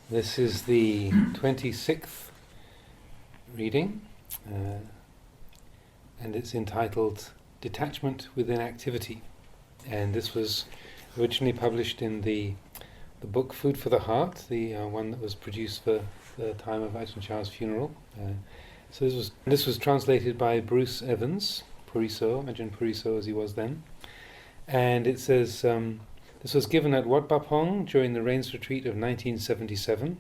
This is the 26th reading, and it's entitled Detachment Within Activity. And this was originally published in the book Food for the Heart, the one that was produced for the time of Ajahn Chah's funeral. So this was translated by Bruce Evans, Puriso, Ajahn Puriso as he was then. And it says, this was given at Wat Bapong during the Rains Retreat of 1977,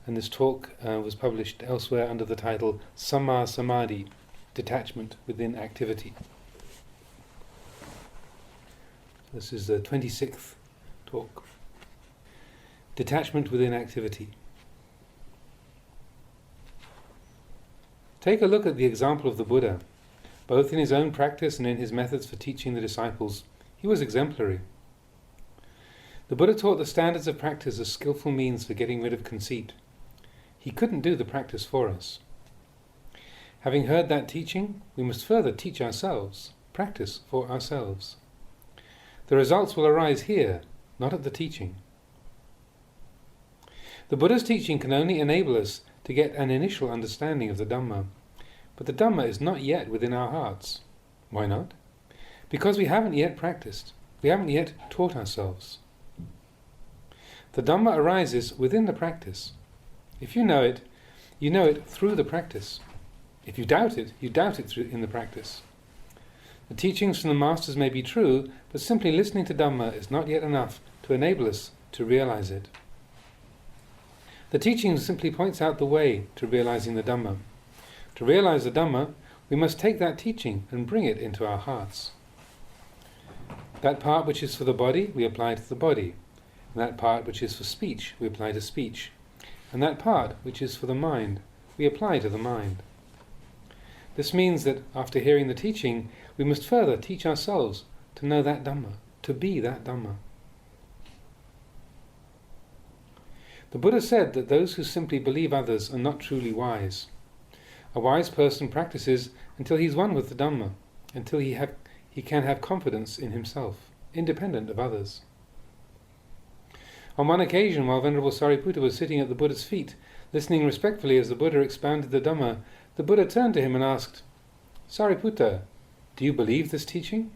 and this talk was published elsewhere under the title Samma Samadhi, Detachment Within Activity. This is the 26th talk. Detachment within activity. Take a look at the example of the Buddha. Both in his own practice and in his methods for teaching the disciples, he was exemplary. The Buddha taught the standards of practice as skillful means for getting rid of conceit. He couldn't do the practice for us. Having heard that teaching, we must further teach ourselves, practice for ourselves. The results will arise here, not at the teaching. The Buddha's teaching can only enable us to get an initial understanding of the Dhamma, but the Dhamma is not yet within our hearts. Why not? Because we haven't yet practiced, we haven't yet taught ourselves. The Dhamma arises within the practice. If you know it through the practice. If you doubt it in the practice. The teachings from the Masters may be true, but simply listening to Dhamma is not yet enough to enable us to realize it. The teaching simply points out the way to realizing the Dhamma. To realize the Dhamma, we must take that teaching and bring it into our hearts. That part which is for the body, we apply to the body. And that part which is for speech, we apply to speech. And that part which is for the mind, we apply to the mind. This means that after hearing the teaching, we must further teach ourselves to know that Dhamma, to be that Dhamma. The Buddha said that those who simply believe others are not truly wise. A wise person practices until he's one with the Dhamma, until he can have confidence in himself, independent of others. On one occasion, while Venerable Sariputta was sitting at the Buddha's feet, listening respectfully as the Buddha expounded the Dhamma, the Buddha turned to him and asked, "Sariputta, do you believe this teaching?"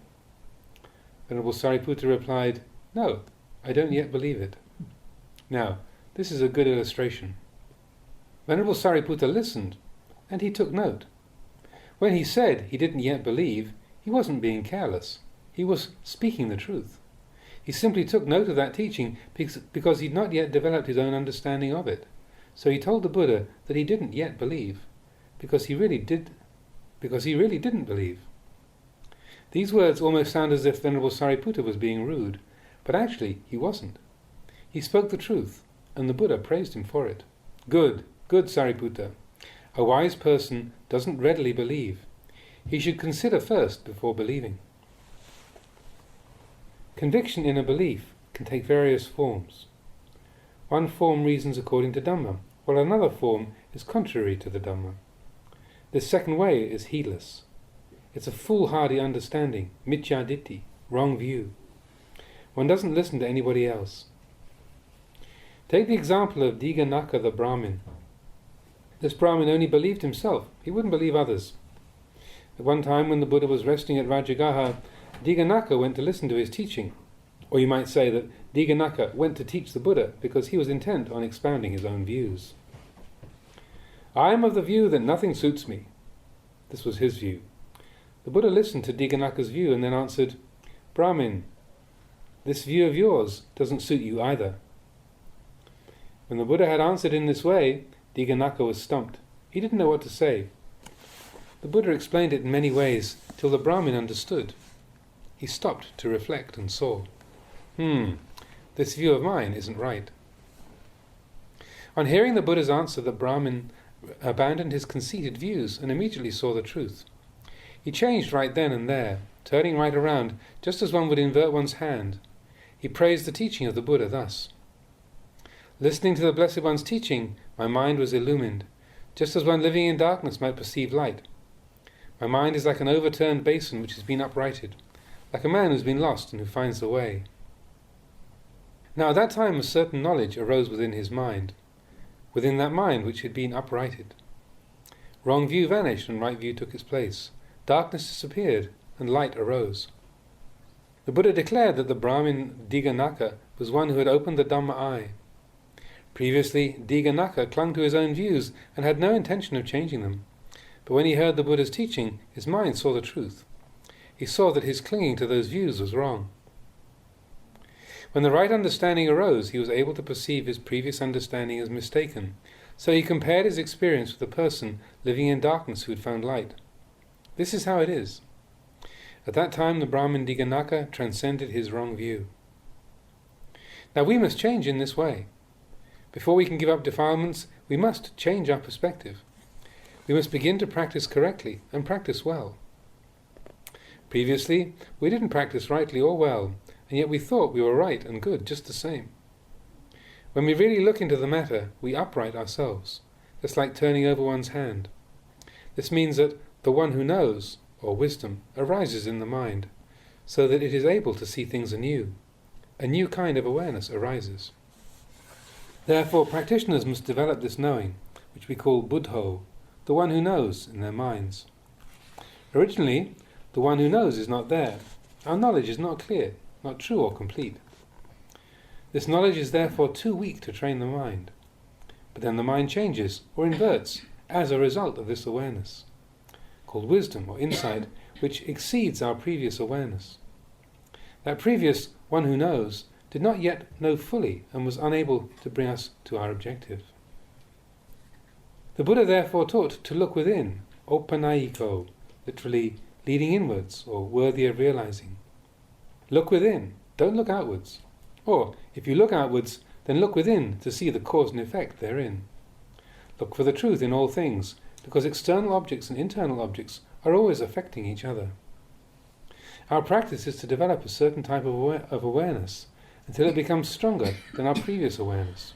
Venerable Sariputta replied, "No, I don't yet believe it." Now, this is a good illustration. Venerable Sariputta listened, and he took note. When he said he didn't yet believe, he wasn't being careless. He was speaking the truth. He simply took note of that teaching because he'd not yet developed his own understanding of it. So he told the Buddha that he didn't yet believe, because he really didn't believe. These words almost sound as if Venerable Sariputta was being rude, but actually he wasn't. He spoke the truth, and the Buddha praised him for it. Good Sariputta. A wise person doesn't readily believe. He should consider first before believing. Conviction in a belief can take various forms. One form reasons according to Dhamma, while another form is contrary to the Dhamma. This second way is heedless. It's a foolhardy understanding, micchā ditthi, wrong view. One doesn't listen to anybody else. Take the example of Dighanakha the Brahmin. This Brahmin only believed himself, he wouldn't believe others. At one time when the Buddha was resting at Rajagaha, Dighanakha went to listen to his teaching. Or you might say that Dighanakha went to teach the Buddha because he was intent on expounding his own views. "I am of the view that nothing suits me." This was his view. The Buddha listened to Dighanakha's view and then answered, "Brahmin, this view of yours doesn't suit you either." When the Buddha had answered in this way, Dighanakha was stumped. He didn't know what to say. The Buddha explained it in many ways till the Brahmin understood. He stopped to reflect and saw, this view of mine isn't right. On hearing the Buddha's answer, the Brahmin abandoned his conceited views and immediately saw the truth. He changed right then and there, turning right around, just as one would invert one's hand. He praised the teaching of the Buddha thus: "Listening to the Blessed One's teaching, my mind was illumined, just as one living in darkness might perceive light. My mind is like an overturned basin which has been uprighted, like a man who's been lost and who finds the way." Now at that time a certain knowledge arose within his mind. within that mind which had been uprighted. Wrong view vanished and right view took its place. Darkness disappeared and light arose. The Buddha declared that the Brahmin Diganaka was one who had opened the Dhamma eye. Previously, Diganaka clung to his own views and had no intention of changing them. But when he heard the Buddha's teaching, his mind saw the truth. He saw that his clinging to those views was wrong. When the right understanding arose, he was able to perceive his previous understanding as mistaken. So he compared his experience with a person living in darkness who had found light. This is how it is. At that time, the Brahmin Diganaka transcended his wrong view. Now we must change in this way. Before we can give up defilements, we must change our perspective. We must begin to practice correctly and practice well. Previously, we didn't practice rightly or well, and yet we thought we were right and good just the same. When we really look into the matter, we upright ourselves, just like turning over one's hand. This means that the one who knows, or wisdom, arises in the mind, so that it is able to see things anew. A new kind of awareness arises. Therefore, practitioners must develop this knowing, which we call Buddho, the one who knows, in their minds. Originally, the one who knows is not there. Our knowledge is not clear, not true or complete. This knowledge is therefore too weak to train the mind. But then the mind changes, or inverts, as a result of this awareness, called wisdom or insight, which exceeds our previous awareness. That previous one who knows did not yet know fully and was unable to bring us to our objective. The Buddha therefore taught to look within, opanayiko, literally leading inwards or worthy of realizing. Look within, don't look outwards. Or, if you look outwards, then look within to see the cause and effect therein. Look for the truth in all things, because external objects and internal objects are always affecting each other. Our practice is to develop a certain type of awareness until it becomes stronger than our previous awareness.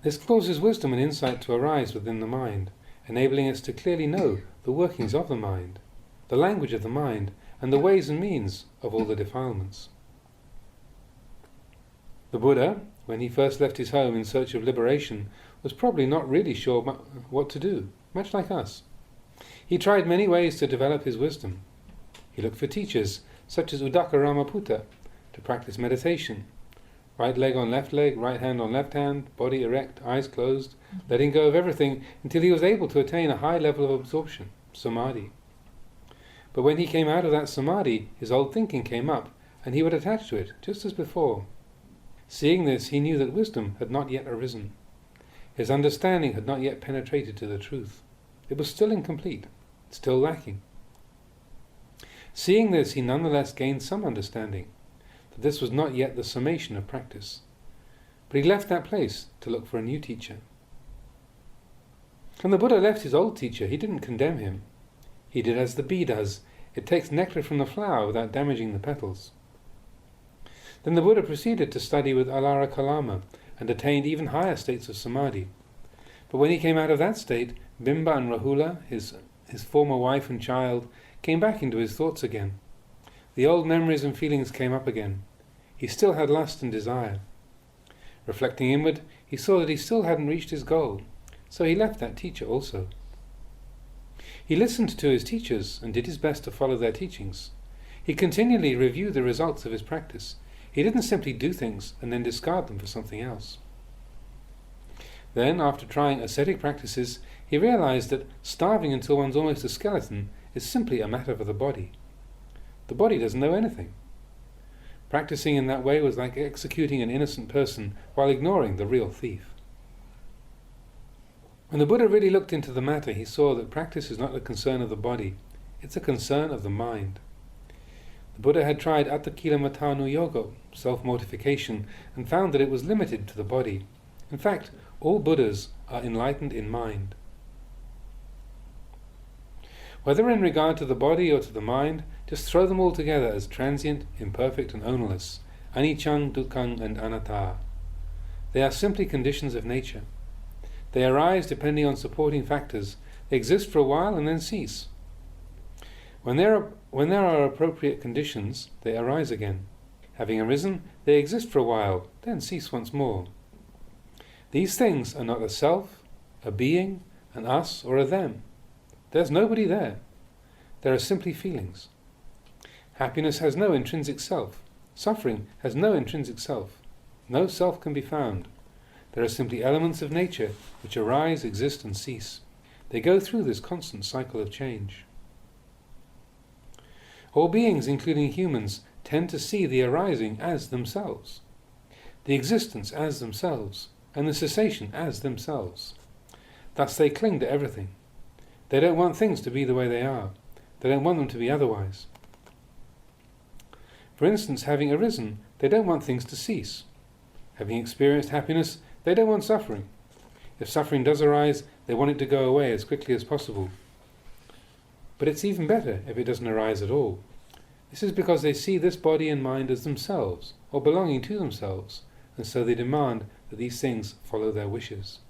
This causes wisdom and insight to arise within the mind, enabling us to clearly know the workings of the mind, the language of the mind, and the ways and means of all the defilements. The Buddha, when he first left his home in search of liberation, was probably not really sure what to do, much like us. He tried many ways to develop his wisdom. He looked for teachers, such as Uddaka Ramaputta, to practice meditation. Right leg on left leg, right hand on left hand, body erect, eyes closed, letting go of everything until he was able to attain a high level of absorption, samadhi. But when he came out of that samadhi, his old thinking came up, and he would attach to it, just as before. Seeing this, he knew that wisdom had not yet arisen. His understanding had not yet penetrated to the truth. It was still incomplete, still lacking. Seeing this, he nonetheless gained some understanding, that this was not yet the summation of practice. But he left that place to look for a new teacher. When the Buddha left his old teacher, he didn't condemn him. He did as the bee does. It takes nectar from the flower without damaging the petals. Then the Buddha proceeded to study with Alara Kalama and attained even higher states of samadhi. But when he came out of that state, Bimba and Rahula, his former wife and child, came back into his thoughts again. The old memories and feelings came up again. He still had lust and desire. Reflecting inward, he saw that he still hadn't reached his goal, so he left that teacher also. He listened to his teachers and did his best to follow their teachings. He continually reviewed the results of his practice. He didn't simply do things and then discard them for something else. Then, after trying ascetic practices, he realized that starving until one's almost a skeleton is simply a matter for the body. The body doesn't know anything. Practicing in that way was like executing an innocent person while ignoring the real thief. When the Buddha really looked into the matter, he saw that practice is not a concern of the body, it's a concern of the mind. The Buddha had tried Attakilamatanu Yoga, self-mortification, and found that it was limited to the body. In fact, all Buddhas are enlightened in mind. Whether in regard to the body or to the mind, just throw them all together as transient, imperfect and ownerless, aniccaṃ, dukkhaṃ and anattā. They are simply conditions of nature. They arise depending on supporting factors. They exist for a while and then cease. When there are appropriate conditions, they arise again. Having arisen, they exist for a while, then cease once more. These things are not a self, a being, an us, or a them. There's nobody there. There are simply feelings. Happiness has no intrinsic self. Suffering has no intrinsic self. No self can be found. There are simply elements of nature which arise, exist, and cease. They go through this constant cycle of change. All beings, including humans, tend to see the arising as themselves, the existence as themselves, and the cessation as themselves. Thus they cling to everything. They don't want things to be the way they are. They don't want them to be otherwise. For instance, having arisen, they don't want things to cease. Having experienced happiness, they don't want suffering. If suffering does arise, they want it to go away as quickly as possible. But it's even better if it doesn't arise at all. This is because they see this body and mind as themselves, or belonging to themselves, and so they demand that these things follow their wishes.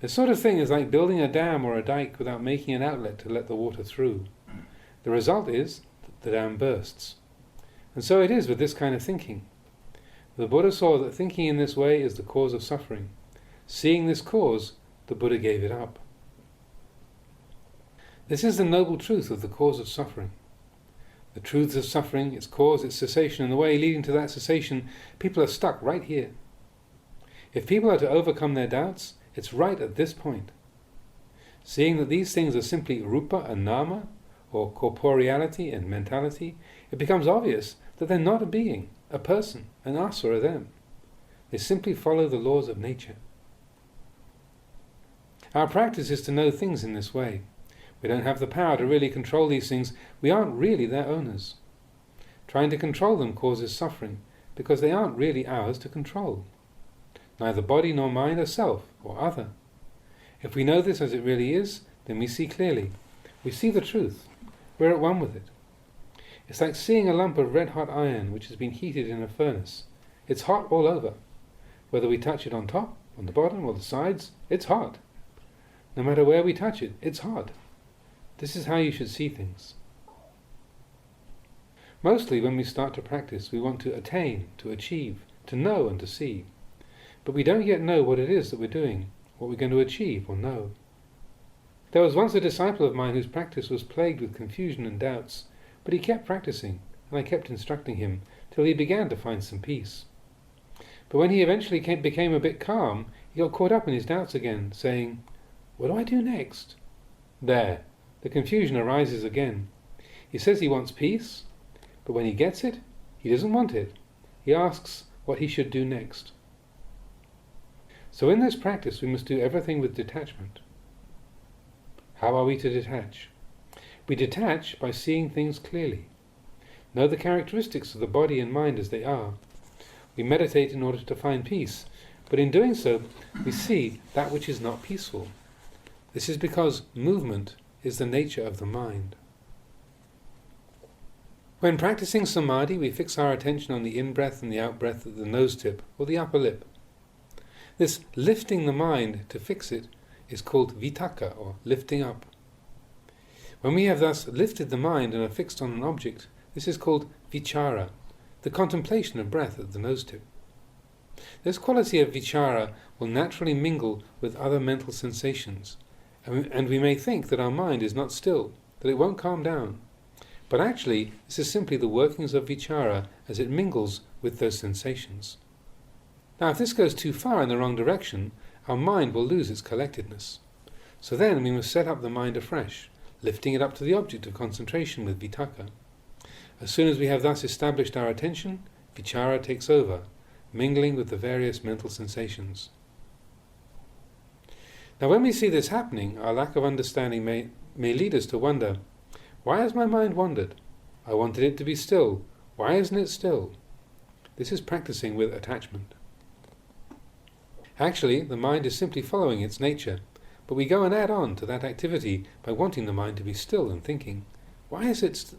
This sort of thing is like building a dam or a dike without making an outlet to let the water through. The result is that the dam bursts. And so it is with this kind of thinking. The Buddha saw that thinking in this way is the cause of suffering. Seeing this cause, the Buddha gave it up. This is the noble truth of the cause of suffering. The truths of suffering, its cause, its cessation, and the way leading to that cessation, people are stuck right here. If people are to overcome their doubts, it's right at this point. Seeing that these things are simply rupa and nama, or corporeality and mentality, it becomes obvious that they're not a being, a person, an us or a them. They simply follow the laws of nature. Our practice is to know things in this way. We don't have the power to really control these things. We aren't really their owners. Trying to control them causes suffering, because they aren't really ours to control. Neither body nor mind are self or other. If we know this as it really is, then we see clearly. We see the truth. We're at one with it. It's like seeing a lump of red-hot iron which has been heated in a furnace. It's hot all over. Whether we touch it on top, on the bottom, or the sides, it's hot. No matter where we touch it, it's hot. This is how you should see things. Mostly when we start to practice, we want to attain, to achieve, to know and to see. But we don't yet know what it is that we're doing, what we're going to achieve or know. There was once a disciple of mine whose practice was plagued with confusion and doubts, but he kept practicing, and I kept instructing him, till he began to find some peace. But when he eventually became a bit calm, he got caught up in his doubts again, saying, "What do I do next?" There, the confusion arises again. He says he wants peace, but when he gets it, he doesn't want it. He asks what he should do next. So in this practice we must do everything with detachment. How are we to detach? We detach by seeing things clearly. Know the characteristics of the body and mind as they are. We meditate in order to find peace, but in doing so we see that which is not peaceful. This is because movement is the nature of the mind. When practicing samadhi, we fix our attention on the in-breath and the out-breath at the nose tip or the upper lip. This lifting the mind to fix it is called vitaka, or lifting up. When we have thus lifted the mind and are fixed on an object, this is called vichara, the contemplation of breath at the nose tip. This quality of vichara will naturally mingle with other mental sensations, and we may think that our mind is not still, that it won't calm down. But actually, this is simply the workings of vichara as it mingles with those sensations. Now, if this goes too far in the wrong direction, our mind will lose its collectedness. So then we must set up the mind afresh, lifting it up to the object of concentration with vitaka. As soon as we have thus established our attention, vichara takes over, mingling with the various mental sensations. Now when we see this happening, our lack of understanding may lead us to wonder, why has my mind wandered? I wanted it to be still. Why isn't it still? This is practicing with attachment. Actually, the mind is simply following its nature, but we go and add on to that activity by wanting the mind to be still and thinking. Why is it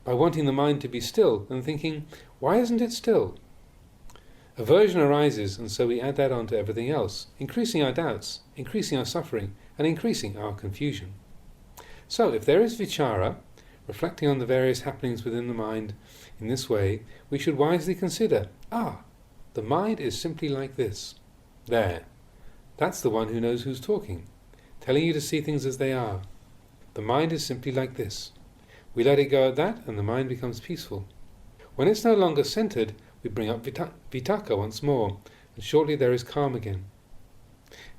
by wanting the mind to be still and thinking, why isn't it still? Aversion arises, and so we add that on to everything else, increasing our doubts, increasing our suffering, and increasing our confusion. So, if there is vichara, reflecting on the various happenings within the mind in this way, we should wisely consider, The mind is simply like this. There. That's the one who knows who's talking, telling you to see things as they are. The mind is simply like this. We let it go at that, and the mind becomes peaceful. When it's no longer centered, we bring up vitaka once more, and shortly there is calm again.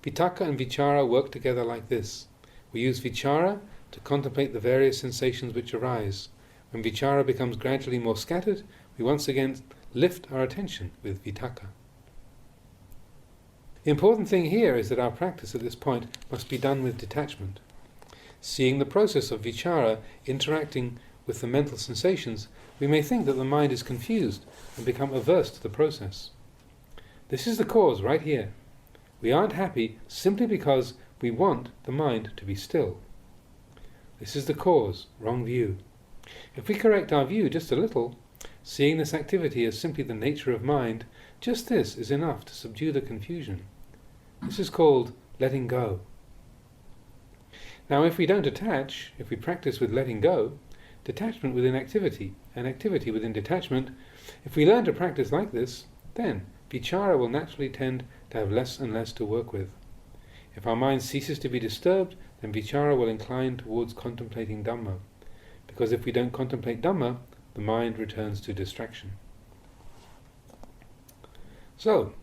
Vitaka and vichara work together like this. We use vichara to contemplate the various sensations which arise. When vichara becomes gradually more scattered, we once again lift our attention with vitaka. The important thing here is that our practice at this point must be done with detachment. Seeing the process of vichara interacting with the mental sensations, we may think that the mind is confused and become averse to the process. This is the cause right here. We aren't happy simply because we want the mind to be still. This is the cause, wrong view. If we correct our view just a little, seeing this activity as simply the nature of mind, just this is enough to subdue the confusion. This is called letting go. Now if we don't attach, if we practice with letting go, detachment within activity, and activity within detachment, if we learn to practice like this, then vichara will naturally tend to have less and less to work with. If our mind ceases to be disturbed, then vichara will incline towards contemplating Dhamma, because if we don't contemplate Dhamma, the mind returns to distraction. So,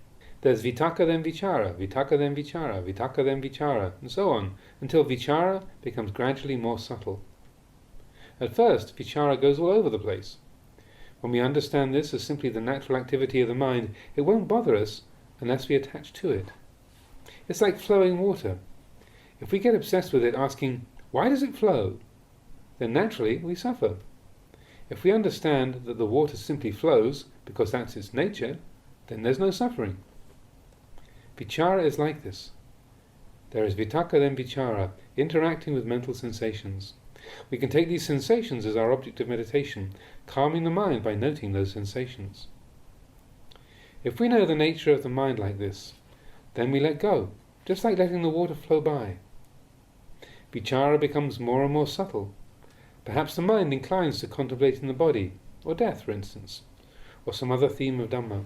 there's vitaka then vichara, vitaka then vichara, vitaka then vichara, and so on, until vichara becomes gradually more subtle. At first, vichara goes all over the place. When we understand this as simply the natural activity of the mind, it won't bother us unless we attach to it. It's like flowing water. If we get obsessed with it asking, why does it flow? Then naturally we suffer. If we understand that the water simply flows because that's its nature, then there's no suffering. Vichara is like this. There is vitaka then vichara, interacting with mental sensations. We can take these sensations as our object of meditation, calming the mind by noting those sensations. If we know the nature of the mind like this, then we let go, just like letting the water flow by. Vichara becomes more and more subtle. Perhaps the mind inclines to contemplating the body, or death, for instance, or some other theme of Dhamma.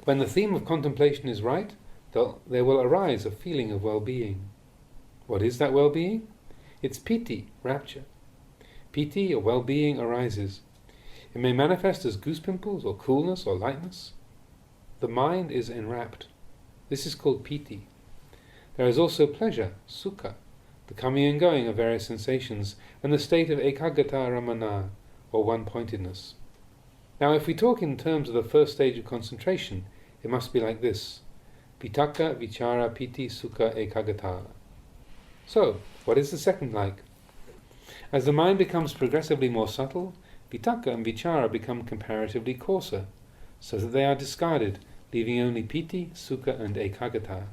When the theme of contemplation is right, there will arise a feeling of well-being. What is that well-being? It's piti, rapture. Piti, or well-being, arises. It may manifest as goose pimples, or coolness, or lightness. The mind is enwrapped. This is called piti. There is also pleasure, sukha, the coming and going of various sensations, and the state of ekagata ramana, or one-pointedness. Now if we talk in terms of the first stage of concentration, it must be like this: vitaka, vichara, piti, sukha, ekagata. So, what is the second like? As the mind becomes progressively more subtle, vitaka and vichara become comparatively coarser, so that they are discarded, leaving only piti, sukha and ekagata.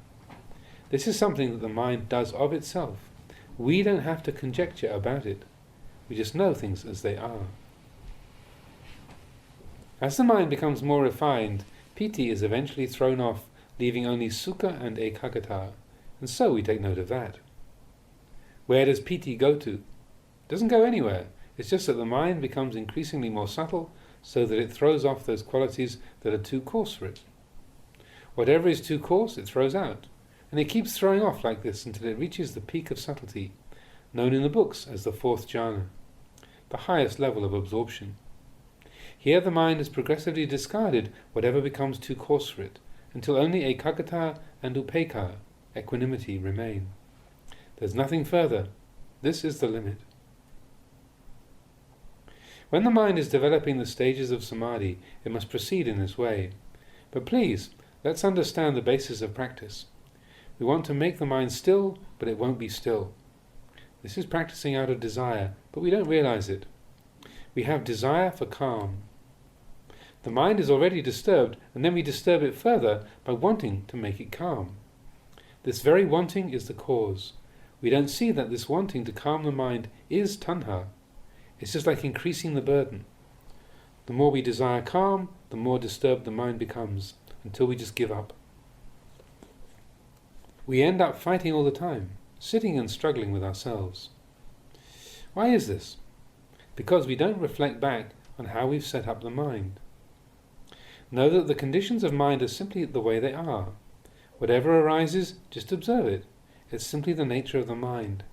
This is something that the mind does of itself. We don't have to conjecture about it. We just know things as they are. As the mind becomes more refined, piti is eventually thrown off, leaving only sukha and ekagata, and so we take note of that. Where does piti go to? It doesn't go anywhere. It's just that the mind becomes increasingly more subtle, so that it throws off those qualities that are too coarse for it. Whatever is too coarse, it throws out, and it keeps throwing off like this until it reaches the peak of subtlety, known in the books as the fourth jhana, the highest level of absorption. Here the mind has progressively discarded whatever becomes too coarse for it, until only ekagata and upekkha, equanimity, remain. There's nothing further. This is the limit. When the mind is developing the stages of samadhi, it must proceed in this way. But please, let's understand the basis of practice. We want to make the mind still, but it won't be still. This is practicing out of desire, but we don't realize it. We have desire for calm. The mind is already disturbed, and then we disturb it further by wanting to make it calm. This very wanting is the cause. We don't see that this wanting to calm the mind is tanha. It's just like increasing the burden. The more we desire calm, the more disturbed the mind becomes, until we just give up. We end up fighting all the time, sitting and struggling with ourselves. Why is this? Because we don't reflect back on how we've set up the mind. Know that the conditions of mind are simply the way they are. Whatever arises, just observe it. It's simply the nature of the mind.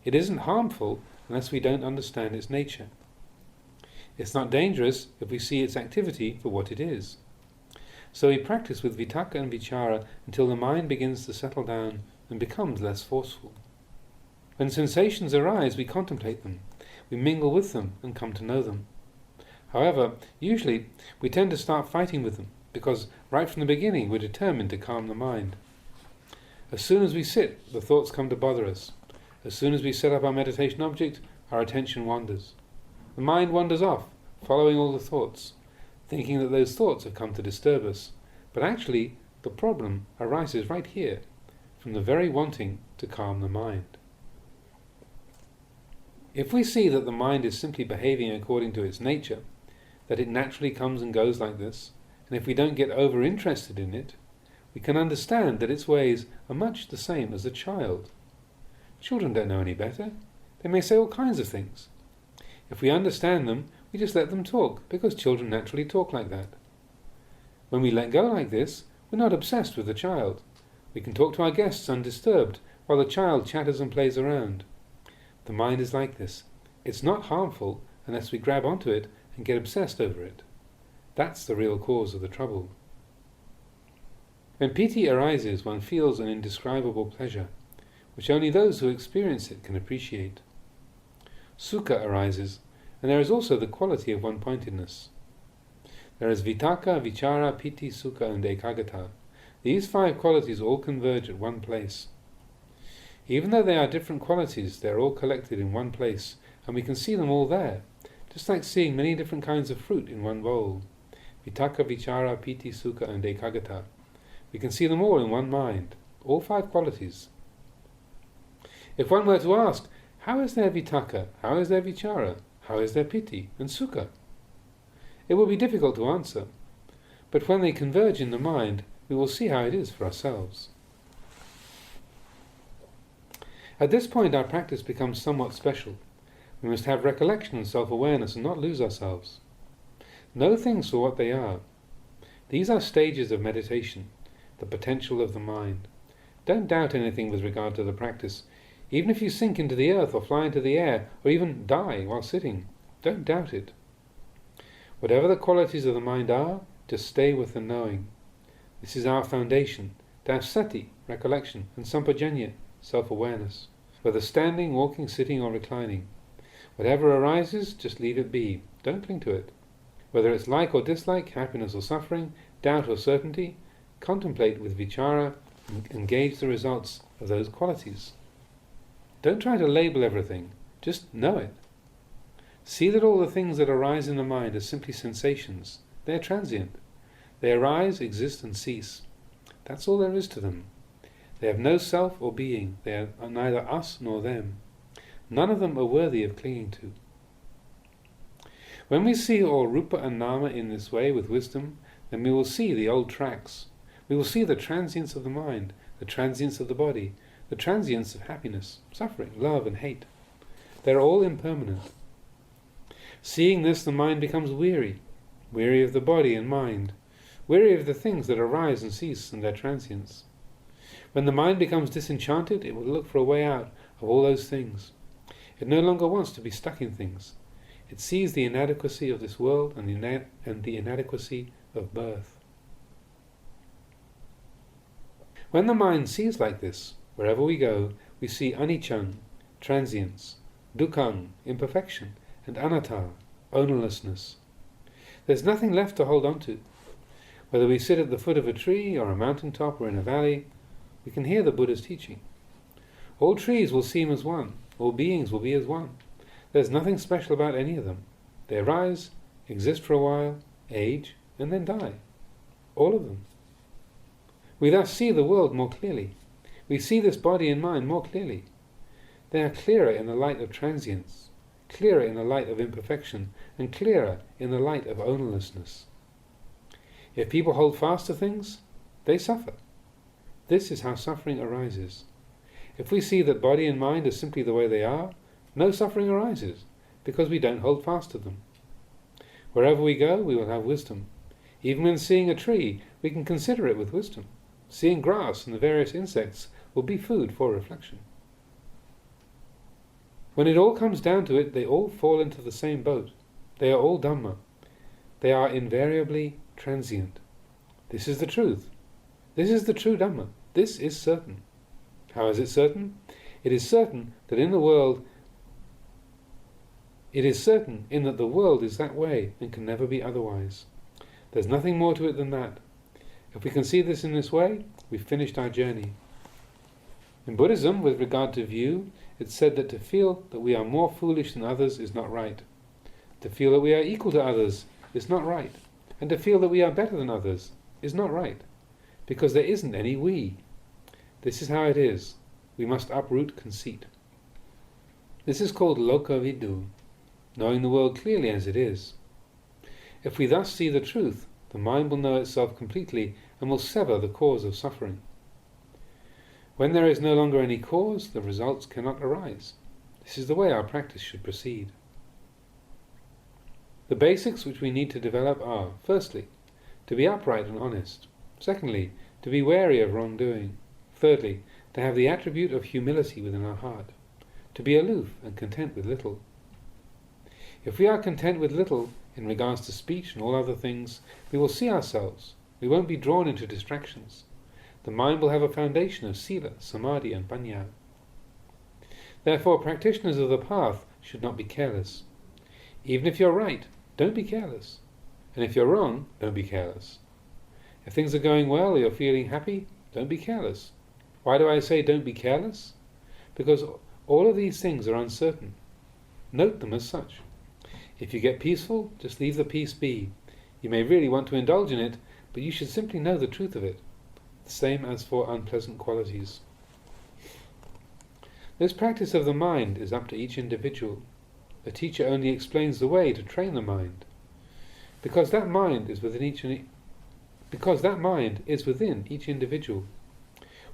It isn't harmful unless we don't understand its nature. It's not dangerous if we see its activity for what it is. So we practice with vitakka and vichara until the mind begins to settle down and becomes less forceful. When sensations arise, we contemplate them. We mingle with them and come to know them. However, usually we tend to start fighting with them because right from the beginning we're determined to calm the mind. As soon as we sit, the thoughts come to bother us. As soon as we set up our meditation object, our attention wanders. The mind wanders off, following all the thoughts, thinking that those thoughts have come to disturb us. But actually, the problem arises right here, from the very wanting to calm the mind. If we see that the mind is simply behaving according to its nature, that it naturally comes and goes like this, and if we don't get over-interested in it, we can understand that its ways are much the same as a child. Children don't know any better. They may say all kinds of things. If we understand them, we just let them talk, because children naturally talk like that. When we let go like this, we're not obsessed with the child. We can talk to our guests undisturbed, while the child chatters and plays around. The mind is like this. It's not harmful unless we grab onto it and get obsessed over it. That's the real cause of the trouble. When piti arises, one feels an indescribable pleasure, which only those who experience it can appreciate. Sukha arises, and there is also the quality of one-pointedness. There is vitakka, vichara, piti, sukha and ekaggata. These 5 qualities all converge at one place. Even though they are different qualities, they are all collected in one place, and we can see them all there, just like seeing many different kinds of fruit in one bowl. Vitakka, vichara, piti, sukha and ekaggata. We can see them all in one mind, all 5 qualities. If one were to ask, how is there vitakka, how is there vichara, how is there piti and sukha? It will be difficult to answer, but when they converge in the mind, we will see how it is for ourselves. At this point our practice becomes somewhat special. We must have recollection and self-awareness and not lose ourselves. Know things for what they are. These are stages of meditation, the potential of the mind. Don't doubt anything with regard to the practice. Even if you sink into the earth or fly into the air or even die while sitting, don't doubt it. Whatever the qualities of the mind are, just stay with the knowing. This is our foundation, to have sati, recollection, and sampajanya, self-awareness, whether standing, walking, sitting or reclining. Whatever arises, just leave it be. Don't cling to it. Whether it's like or dislike, happiness or suffering, doubt or certainty, contemplate with vichara and gauge the results of those qualities. Don't try to label everything, just know it. See that all the things that arise in the mind are simply sensations. They are transient. They arise, exist and cease. That's all there is to them. They have no self or being. They are neither us nor them. None of them are worthy of clinging to. When we see all rupa and nama in this way with wisdom, then we will see the old tracks. We will see the transience of the mind, the transience of the body, the transience of happiness, suffering, love and hate. They are all impermanent. Seeing this, the mind becomes weary of the body and mind, weary of the things that arise and cease and their transience. When the mind becomes disenchanted, it will look for a way out of all those things. It no longer wants to be stuck in things. It sees the inadequacy of this world and the inadequacy of birth. When the mind sees like this, wherever we go, we see aniccang, transience, dukkhaṃ, imperfection, and anatta, ownerlessness. There's nothing left to hold on to. Whether we sit at the foot of a tree or a mountain top or in a valley, we can hear the Buddha's teaching. All trees will seem as one. All beings will be as one. There's nothing special about any of them. They arise, exist for a while, age, and then die. All of them. We thus see the world more clearly. We see this body and mind more clearly. They are clearer in the light of transience, clearer in the light of imperfection, and clearer in the light of ownerlessness. If people hold fast to things, they suffer. This is how suffering arises. If we see that body and mind are simply the way they are, no suffering arises, because we don't hold fast to them. Wherever we go, we will have wisdom. Even when seeing a tree, we can consider it with wisdom. Seeing grass and the various insects will be food for reflection. When it all comes down to it, they all fall into the same boat. They are all Dhamma. They are invariably transient. This is the truth. This is the true Dhamma. This is certain. How is it certain? It is certain that in the world, it is certain in that the world is that way and can never be otherwise. There's nothing more to it than that. If we can see this in this way, we've finished our journey. In Buddhism, with regard to view, it's said that to feel that we are more foolish than others is not right. To feel that we are equal to others is not right. And to feel that we are better than others is not right. Because there isn't any we. This is how it is. We must uproot conceit. This is called lokavidu, knowing the world clearly as it is. If we thus see the truth, the mind will know itself completely and will sever the cause of suffering. When there is no longer any cause, the results cannot arise. This is the way our practice should proceed. The basics which we need to develop are, firstly, to be upright and honest. Secondly, to be wary of wrongdoing. Thirdly, to have the attribute of humility within our heart. To be aloof and content with little. If we are content with little, in regards to speech and all other things, we will see ourselves. We won't be drawn into distractions. The mind will have a foundation of sila, samadhi and panya. Therefore, practitioners of the path should not be careless. Even if you're right, don't be careless. And if you're wrong, don't be careless. If things are going well or you're feeling happy, don't be careless. Why do I say don't be careless? Because all of these things are uncertain. Note them as such. If you get peaceful, just leave the peace be. You may really want to indulge in it, but you should simply know the truth of it. The same as for unpleasant qualities. This practice of the mind is up to each individual. The teacher only explains the way to train the mind. Because that mind is within each individual.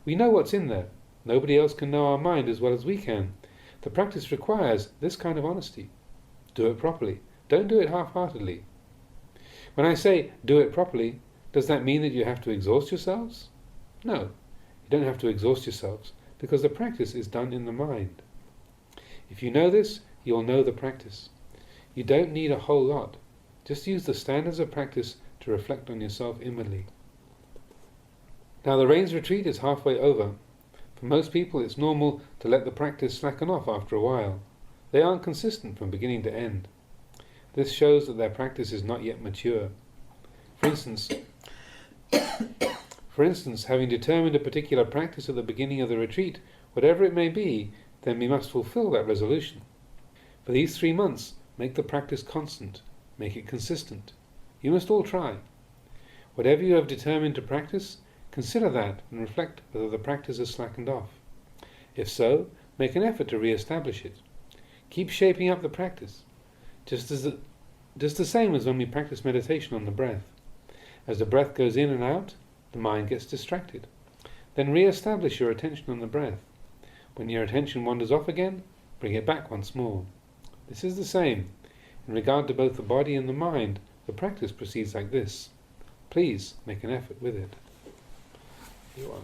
We know what's in there. Nobody else can know our mind as well as we can. The practice requires this kind of honesty. Do it properly. Don't do it half-heartedly. When I say do it properly, does that mean that you have to exhaust yourselves? No, you don't have to exhaust yourselves, because the practice is done in the mind. If you know this, you'll know the practice. You don't need a whole lot. Just use the standards of practice to reflect on yourself inwardly. Now the rains retreat is halfway over. For most people it's normal to let the practice slacken off after a while. They aren't consistent from beginning to end. This shows that their practice is not yet mature. For instance, having determined a particular practice at the beginning of the retreat, whatever it may be, then we must fulfill that resolution. For these 3 months, make the practice constant, make it consistent. You must all try. Whatever you have determined to practice, consider that and reflect whether the practice has slackened off. If so, make an effort to re-establish it. Keep shaping up the practice, just the same as when we practice meditation on the breath. As the breath goes in and out, the mind gets distracted. Then re-establish your attention on the breath. When your attention wanders off again, bring it back once more. This is the same. In regard to both the body and the mind, the practice proceeds like this. Please make an effort with it. You are.